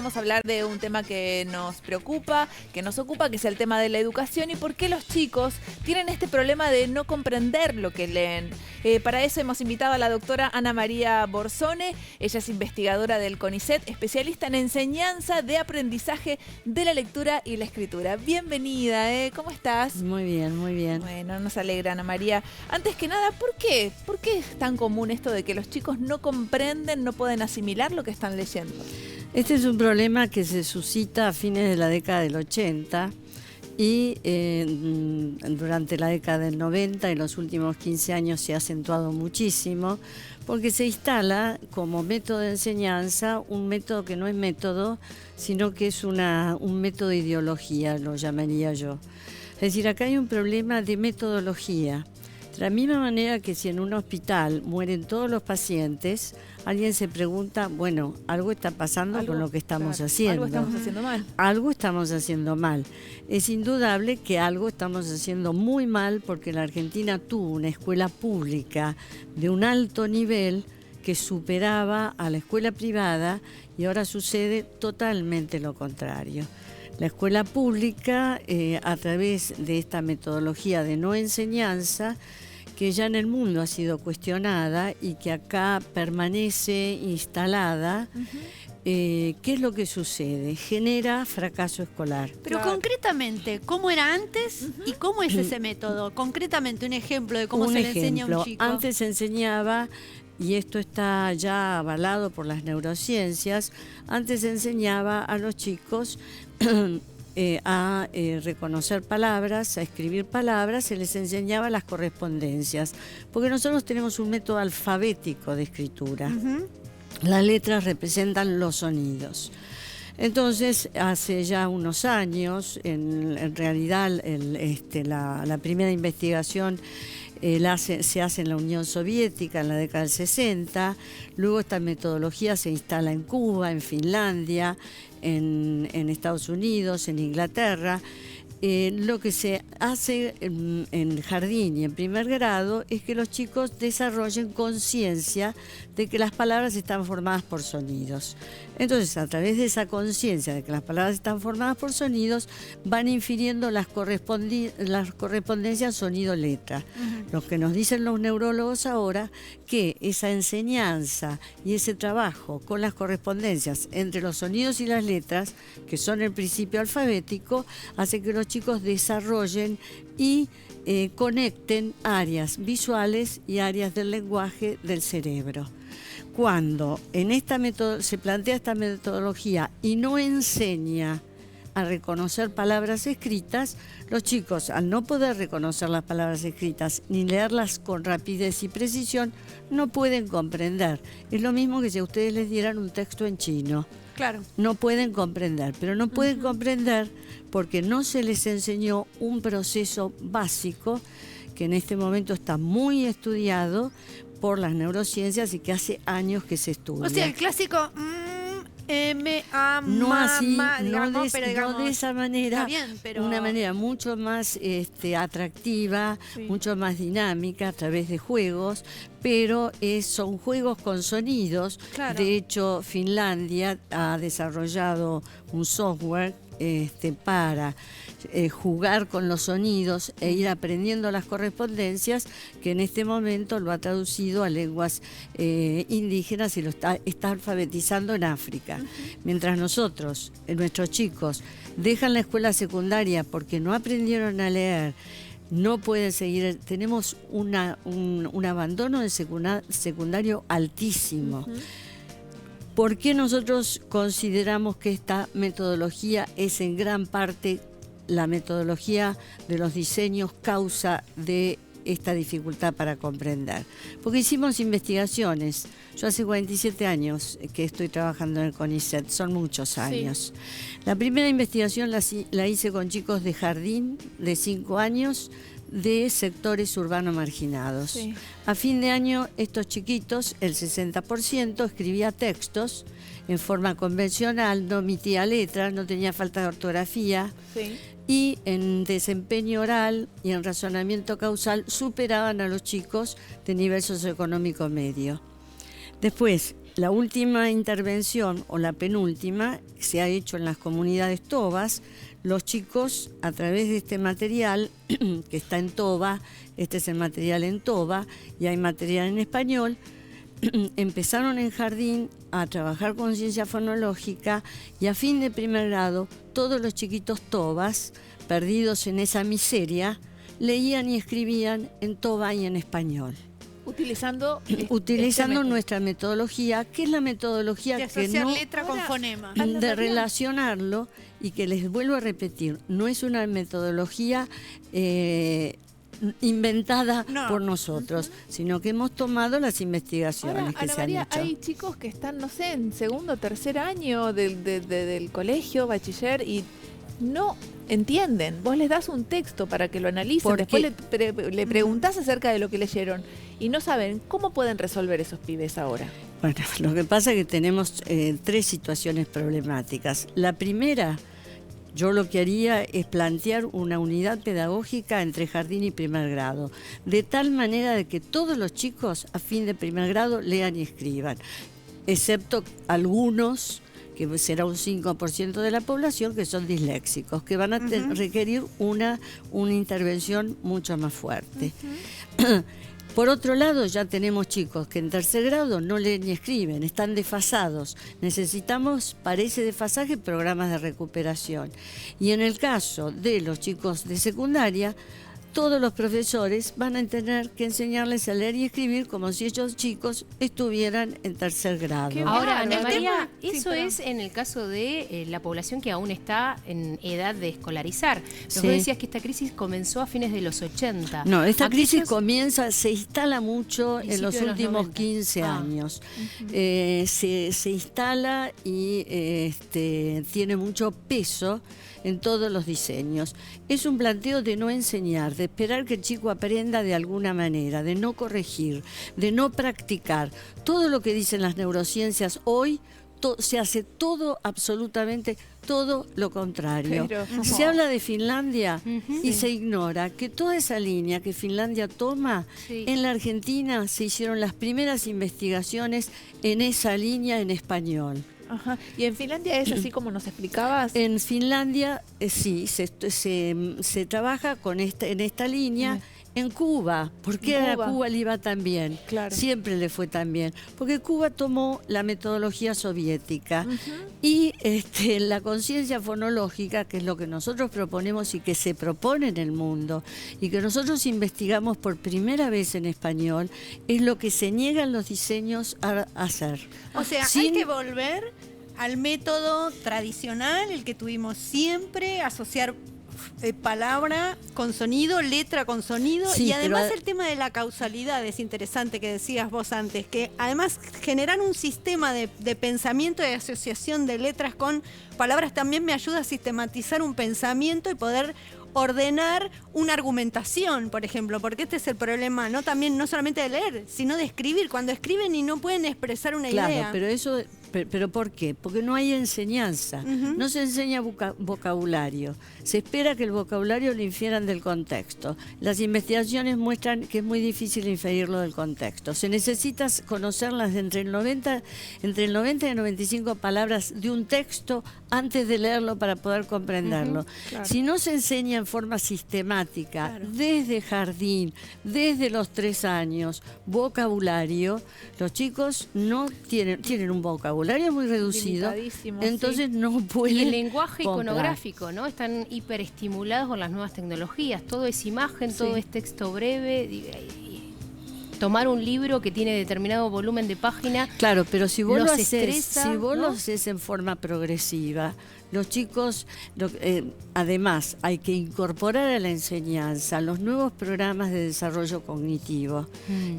vamos a hablar de un tema que nos preocupa, que nos ocupa, que es el tema de la educación y por qué los chicos tienen este problema de no comprender lo que leen. Para eso hemos invitado a la doctora Ana María Borzone. Ella es investigadora del CONICET, especialista en enseñanza de aprendizaje de la lectura y la escritura. Bienvenida, ¿cómo estás? Muy bien, muy bien. Bueno, nos alegra, Ana María. Antes que nada, ¿por qué? ¿Por qué es tan común esto de que los chicos no comprenden, no pueden asimilar lo que están leyendo? Este es un problema que se suscita a fines de la década del 80 y durante la década del 90 y los últimos 15 años se ha acentuado muchísimo porque se instala como método de enseñanza un método que no es método, sino que es un método de ideología, lo llamaría yo. Es decir, acá hay un problema de metodología. De la misma manera que si en un hospital mueren todos los pacientes, alguien se pregunta, bueno, algo está pasando con lo que estamos haciendo. Algo estamos haciendo mal. Algo estamos haciendo mal. Es indudable que algo estamos haciendo muy mal porque la Argentina tuvo una escuela pública de un alto nivel que superaba a la escuela privada y ahora sucede totalmente lo contrario. La escuela pública, a través de esta metodología de no enseñanza, que ya en el mundo ha sido cuestionada y que acá permanece instalada, ¿qué es lo que sucede? Genera fracaso escolar. Pero concretamente, ¿cómo era antes y cómo es ese método? Concretamente, un ejemplo de cómo se le enseña a un chico. Antes se enseñaba, y esto está ya avalado por las neurociencias, antes se enseñaba a los chicos a reconocer palabras, a escribir palabras, se les enseñaba las correspondencias, porque nosotros tenemos un método alfabético de escritura. Las letras representan los sonidos. Entonces, hace ya unos años, en realidad la primera investigación se hace en la Unión Soviética en la década del 60, luego esta metodología se instala en Cuba, en Finlandia, en Estados Unidos, en Inglaterra. Lo que se hace en jardín y en primer grado es que los chicos desarrollen conciencia de que las palabras están formadas por sonidos. Entonces, a través de esa conciencia de que las palabras están formadas por sonidos, van infiriendo las correspondencias sonido-letra. Lo que nos dicen los neurólogos ahora, que esa enseñanza y ese trabajo con las correspondencias entre los sonidos y las letras, que son el principio alfabético, hace que los chicos desarrollen y conecten áreas visuales y áreas del lenguaje del cerebro. Cuando en esta se plantea esta metodología y no enseña a reconocer palabras escritas, los chicos, al no poder reconocer las palabras escritas ni leerlas con rapidez y precisión, no pueden comprender. Es lo mismo que si a ustedes les dieran un texto en chino. Claro. No pueden comprender, pero no pueden comprender porque no se les enseñó un proceso básico que en este momento está muy estudiado por las neurociencias y que hace años que se estudia. O sea, el clásico no así, digamos, no de esa manera, está bien, pero una manera mucho más atractiva, mucho más dinámica a través de juegos, pero son juegos con sonidos. Claro. De hecho, Finlandia ha desarrollado un software para jugar con los sonidos e ir aprendiendo las correspondencias, que en este momento lo ha traducido a lenguas indígenas y lo está alfabetizando en África. Mientras nosotros, nuestros chicos, dejan la escuela secundaria porque no aprendieron a leer, no pueden seguir, tenemos un abandono de secundario altísimo. ¿Por qué nosotros consideramos que esta metodología es en gran parte la metodología de los diseños causa de esta dificultad para comprender? Porque hicimos investigaciones. Yo hace 47 años que estoy trabajando en el CONICET, son muchos años. Sí. La primera investigación la hice con chicos de jardín de 5 años de sectores urbanos marginados. Sí. A fin de año, estos chiquitos, el 60%, escribía textos en forma convencional, no omitía letras, no tenía falta de ortografía. Sí. Y en desempeño oral y en razonamiento causal superaban a los chicos de nivel socioeconómico medio. Después, La última intervención, o la penúltima, se ha hecho en las comunidades tobas. Los chicos, a través de este material, que está en toba, este es el material en toba, y hay material en español, empezaron en jardín a trabajar con ciencia fonológica, y a fin de primer grado, todos los chiquitos tobas, perdidos en esa miseria, leían y escribían en toba y en español. Utilizando Nuestra metodología, que es la metodología de que asociar no... letra con fonema. de relacionarlo, y que les vuelvo a repetir, no es una metodología inventada por nosotros, sino que hemos tomado las investigaciones Ahora, que Ana se han María, hecho. hay chicos que están, no sé, en segundo o tercer año del colegio, bachiller, y no entienden. Vos les das un texto para que lo analicen, después le preguntás acerca de lo que leyeron y no saben cómo pueden resolver esos pibes ahora. Bueno, lo que pasa es que tenemos 3 situaciones problemáticas. La primera, yo lo que haría es plantear una unidad pedagógica entre jardín y primer grado, de tal manera de que todos los chicos a fin de primer grado lean y escriban, excepto algunos, que será un 5% de la población, que son disléxicos, que van a requerir una intervención mucho más fuerte. Por otro lado, ya tenemos chicos que en tercer grado no leen ni escriben, están desfasados. Necesitamos, para ese desfasaje, programas de recuperación. Y en el caso de los chicos de secundaria, todos los profesores van a tener que enseñarles a leer y escribir como si ellos chicos estuvieran en tercer grado. Ahora, Ana El María, tema- eso sí, es en el caso de la población que aún está en edad de escolarizar. Pero Sí. vos decías que esta crisis comenzó a fines de los 80. No, esta crisis Aquellos- se instala mucho en los Principio de los últimos 90. 15 años. Se instala y tiene mucho peso en todos los diseños. Es un planteo de no enseñar, de esperar que el chico aprenda de alguna manera, de no corregir, de no practicar. Todo lo que dicen las neurociencias hoy se hace todo, absolutamente todo lo contrario. Pero, se habla de Finlandia y Sí. se ignora que toda esa línea que Finlandia toma, Sí. en la Argentina se hicieron las primeras investigaciones en esa línea en español. Ajá. Y en Finlandia es así como nos explicabas. En Finlandia sí, se trabaja en esta línea. En Cuba, ¿por qué En a Cuba. Cuba le iba tan bien? Claro. Siempre le fue tan bien. Porque Cuba tomó la metodología soviética y la conciencia fonológica, que es lo que nosotros proponemos y que se propone en el mundo, y que nosotros investigamos por primera vez en español, es lo que se niegan los diseños a hacer. O sea, hay Sin- que volver al método tradicional, el que tuvimos siempre, asociar palabra con sonido, letra con sonido, Sí, y además pero el tema de la causalidad es interesante, que decías vos antes, que además generar un sistema de pensamiento y de asociación de letras con palabras también me ayuda a sistematizar un pensamiento y poder ordenar una argumentación, por ejemplo, porque este es el problema, no solamente de leer, sino de escribir. Cuando escriben y no pueden expresar una Claro, idea. pero ¿por qué? Porque no hay enseñanza, no se enseña vocabulario, se espera que el vocabulario lo infieran del contexto. Las investigaciones muestran que es muy difícil inferirlo del contexto. Se necesita conocerlas entre el 90 y el 95 palabras de un texto antes de leerlo para poder comprenderlo. claro. Si no se enseña en forma sistemática, desde jardín, desde los 3 años, vocabulario, los chicos no tienen un vocabulario muy reducido, Limitadísimo, entonces no pueden Y el lenguaje comprar. iconográfico, ¿no? Están hiperestimulados con las nuevas tecnologías. Todo es imagen, todo es texto breve. Tomar un libro que tiene determinado volumen de página. Claro, pero si vos los lo haces, estresa, si vos ¿no? lo haces en forma progresiva, los chicos, además, hay que incorporar a la enseñanza los nuevos programas de desarrollo cognitivo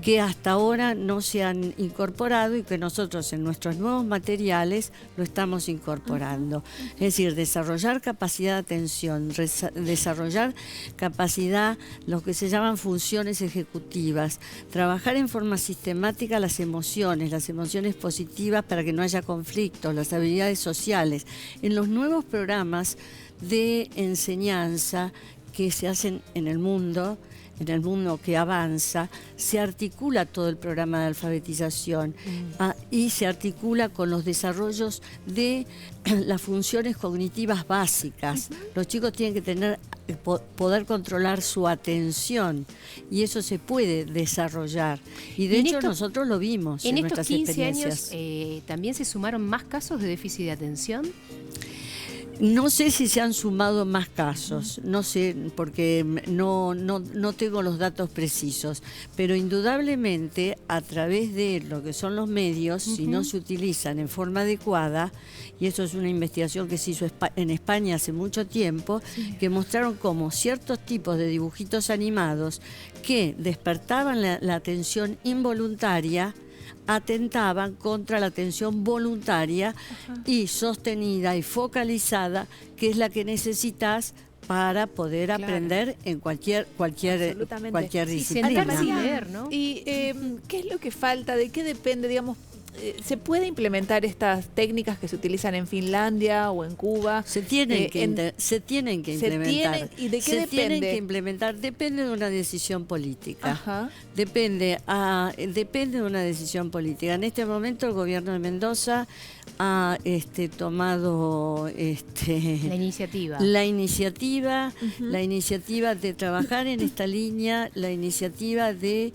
que hasta ahora no se han incorporado y que nosotros en nuestros nuevos materiales lo estamos incorporando. Es decir, desarrollar capacidad de atención, desarrollar capacidad, lo que se llaman funciones ejecutivas, trabajar en forma sistemática las emociones positivas para que no haya conflictos, las habilidades sociales. En los nuevos programas de enseñanza que se hacen en el mundo, en el mundo que avanza, se articula todo el programa de alfabetización y se articula con los desarrollos de las funciones cognitivas básicas. Los chicos tienen que tener poder controlar su atención y eso se puede desarrollar. Y de hecho nosotros lo vimos en estos nuestras 15 años experiencias. ¿también se sumaron más casos de déficit de atención? No sé si se han sumado más casos, no sé, porque no tengo los datos precisos, pero indudablemente a través de lo que son los medios, si no se utilizan en forma adecuada, y eso es una investigación que se hizo en España hace mucho tiempo, que mostraron cómo ciertos tipos de dibujitos animados que despertaban la atención involuntaria, atentaban contra la atención voluntaria y sostenida y focalizada, que es la que necesitas para poder aprender en cualquier disciplina. María, ¿no? ¿Y qué es lo que falta? ¿De qué depende, digamos? ¿Se puede implementar estas técnicas que se utilizan en Finlandia o en Cuba? Se tienen que implementar. ¿Y de qué se depende? Tienen que implementar. Depende de una decisión política. Ajá. Depende de una decisión política. En este momento el gobierno de Mendoza ha tomado la iniciativa de trabajar en esta línea, la iniciativa de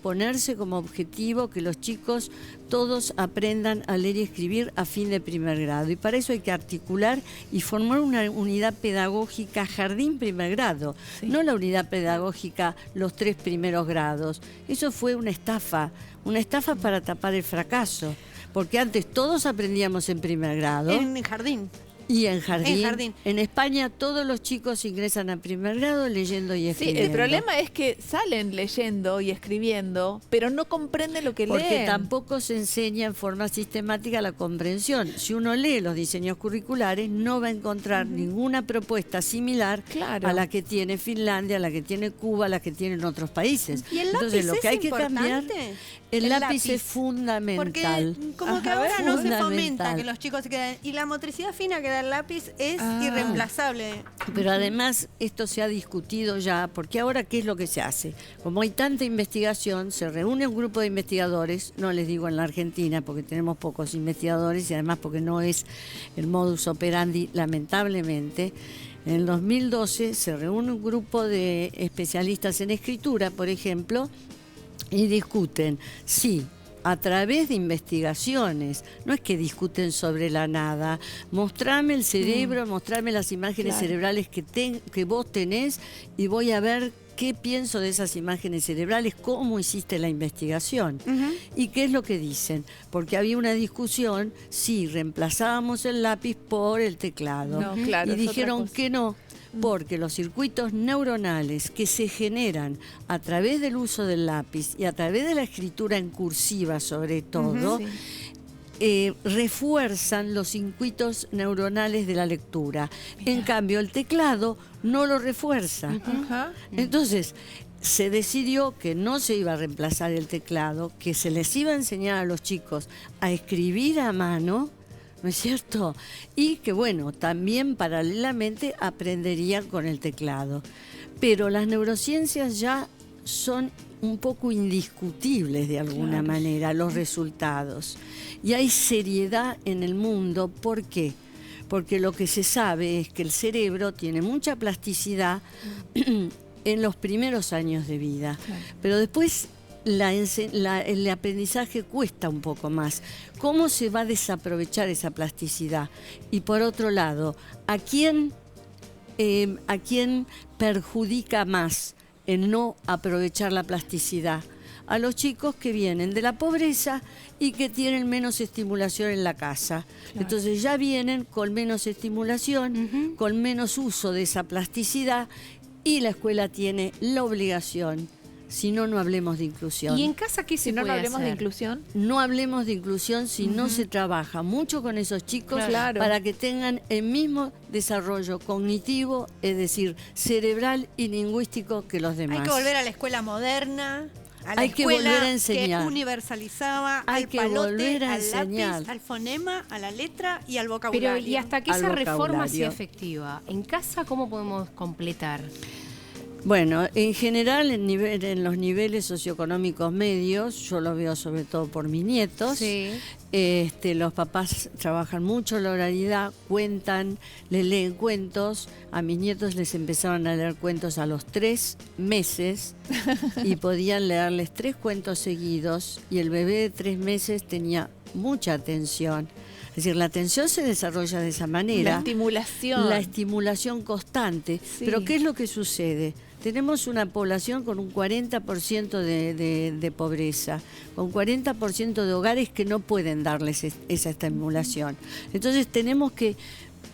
ponerse como objetivo que los chicos todos aprendan a leer y escribir a fin de primer grado. Y para eso hay que articular y formar una unidad pedagógica jardín primer grado, no la unidad pedagógica los 3 primeros grados. Eso fue una estafa para tapar el fracaso. Porque antes todos aprendíamos en primer grado. En jardín. Y en jardín. En España todos los chicos ingresan a primer grado leyendo y escribiendo. Sí, el problema es que salen leyendo y escribiendo, pero no comprenden lo que leen. Porque tampoco se enseña en forma sistemática la comprensión. Si uno lee los diseños curriculares, no va a encontrar ninguna propuesta similar a la que tiene Finlandia, a la que tiene Cuba, a la que tienen otros países. ¿Y el lápiz Entonces, lo que hay que importante? cambiar, el lápiz es fundamental. Porque como que ahora no se fomenta que los chicos se queden. Y la motricidad fina que da el lápiz es irreemplazable. Pero además esto se ha discutido ya, porque ahora ¿qué es lo que se hace? Como hay tanta investigación, se reúne un grupo de investigadores, no les digo en la Argentina porque tenemos pocos investigadores y además porque no es el modus operandi, lamentablemente. En el 2012 se reúne un grupo de especialistas en escritura, por ejemplo, y discuten si a través de investigaciones, no es que discuten sobre la nada, mostrame el cerebro, mostrame las imágenes cerebrales que vos tenés y voy a ver qué pienso de esas imágenes cerebrales, cómo hiciste la investigación y qué es lo que dicen. Porque había una discusión si reemplazábamos el lápiz por el teclado y dijeron que no. Porque los circuitos neuronales que se generan a través del uso del lápiz y a través de la escritura en cursiva sobre todo, refuerzan los circuitos neuronales de la lectura. En cambio, el teclado no lo refuerza. Entonces, se decidió que no se iba a reemplazar el teclado, que se les iba a enseñar a los chicos a escribir a mano, ¿no es cierto? Y que, bueno, también paralelamente aprenderían con el teclado. Pero las neurociencias ya son un poco indiscutibles de alguna manera, los resultados. Y hay seriedad en el mundo. ¿Por qué? Porque lo que se sabe es que el cerebro tiene mucha plasticidad en los primeros años de vida. Pero después el aprendizaje cuesta un poco más. ¿Cómo se va a desaprovechar esa plasticidad? Y por otro lado, ¿a quién perjudica más el no aprovechar la plasticidad? A los chicos que vienen de la pobreza y que tienen menos estimulación en la casa. Entonces ya vienen con menos estimulación, con menos uso de esa plasticidad y la escuela tiene la obligación. Si no, no hablemos de inclusión. ¿Y en casa qué se puede hacer? ¿No hablemos de inclusión? No hablemos de inclusión si no se trabaja mucho con esos chicos para que tengan el mismo desarrollo cognitivo, es decir, cerebral y lingüístico que los demás. Hay que volver a la escuela moderna, a la Hay que escuela volver a enseñar. que universalizaba Hay al que palote, volver a al enseñar. lápiz, al fonema, a la letra y al vocabulario. Pero ¿y hasta que Al esa reforma sea vocabulario. efectiva? ¿En casa cómo podemos completar? Bueno, en general en los niveles socioeconómicos medios, yo lo veo sobre todo por mis nietos, Sí. los papás trabajan mucho la oralidad, cuentan, les leen cuentos. A mis nietos les empezaron a leer cuentos a los 3 meses y podían leerles 3 cuentos seguidos, y el bebé de 3 meses tenía mucha atención. Es decir, la atención se desarrolla de esa manera. La estimulación. La estimulación constante. Sí. Pero ¿qué es lo que sucede? Tenemos una población con un 40% de pobreza, con 40% de hogares que no pueden darles esa estimulación. Entonces tenemos que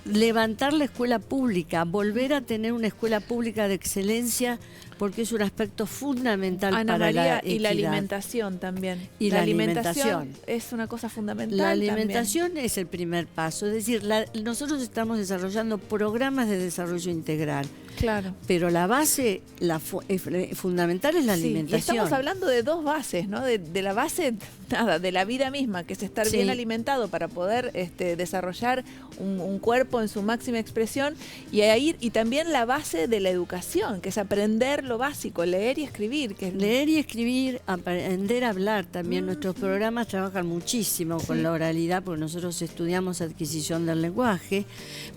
levantar la escuela pública, volver a tener una escuela pública de excelencia, porque es un aspecto fundamental Ana para la María, equidad. y la alimentación también. Y la alimentación. Es una cosa fundamental. La también. alimentación es el primer paso, es decir, nosotros estamos desarrollando programas de desarrollo integral, Claro. pero la base fundamental es la Sí, alimentación. y estamos hablando de 2 bases, ¿no? De la base, nada, de la vida misma, que es estar Sí. bien alimentado para poder desarrollar un cuerpo en su máxima expresión, y también la base de la educación, que es aprender lo básico, leer y escribir. Que es Leer y escribir, aprender a hablar también. Nuestros programas trabajan muchísimo con la oralidad, porque nosotros estudiamos adquisición del lenguaje,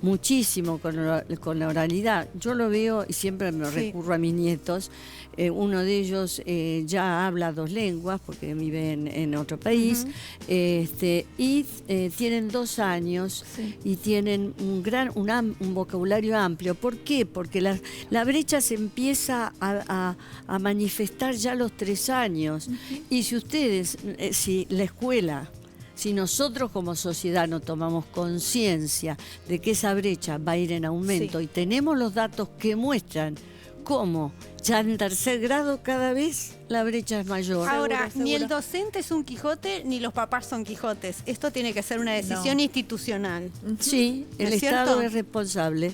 muchísimo con la oralidad. Yo lo veo y siempre me Sí. recurro a mis nietos. Uno de ellos ya habla 2 lenguas porque vive en otro país, y tienen 2 años Sí. y tienen un vocabulario amplio. ¿Por qué? Porque la brecha se empieza a manifestar ya a los 3 años. Y si ustedes, si la escuela, si nosotros como sociedad no tomamos conciencia de que esa brecha va a ir en aumento, Sí. y tenemos los datos que muestran cómo ya en 3er grado cada vez la brecha es mayor. Ahora, Seguro, ni el seguro. docente es un Quijote, ni los papás son Quijotes. Esto tiene que ser una decisión No. institucional. Sí, el ¿No es Estado cierto? es responsable.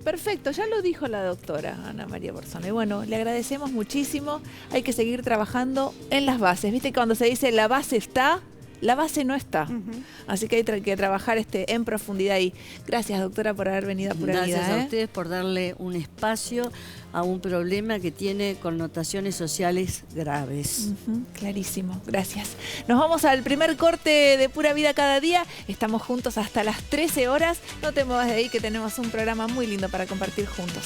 Perfecto, ya lo dijo la doctora Ana María Borzone. Bueno, le agradecemos muchísimo. Hay que seguir trabajando en las bases. Viste que cuando se dice la base está, la base no está. Así que hay que trabajar en profundidad ahí. Gracias, doctora, por haber venido a Pura Gracias Vida. a ustedes por darle un espacio a un problema que tiene connotaciones sociales graves. Clarísimo, gracias. Nos vamos al primer corte de Pura Vida Cada Día. Estamos juntos hasta las 13 horas. No te muevas de ahí, que tenemos un programa muy lindo para compartir juntos.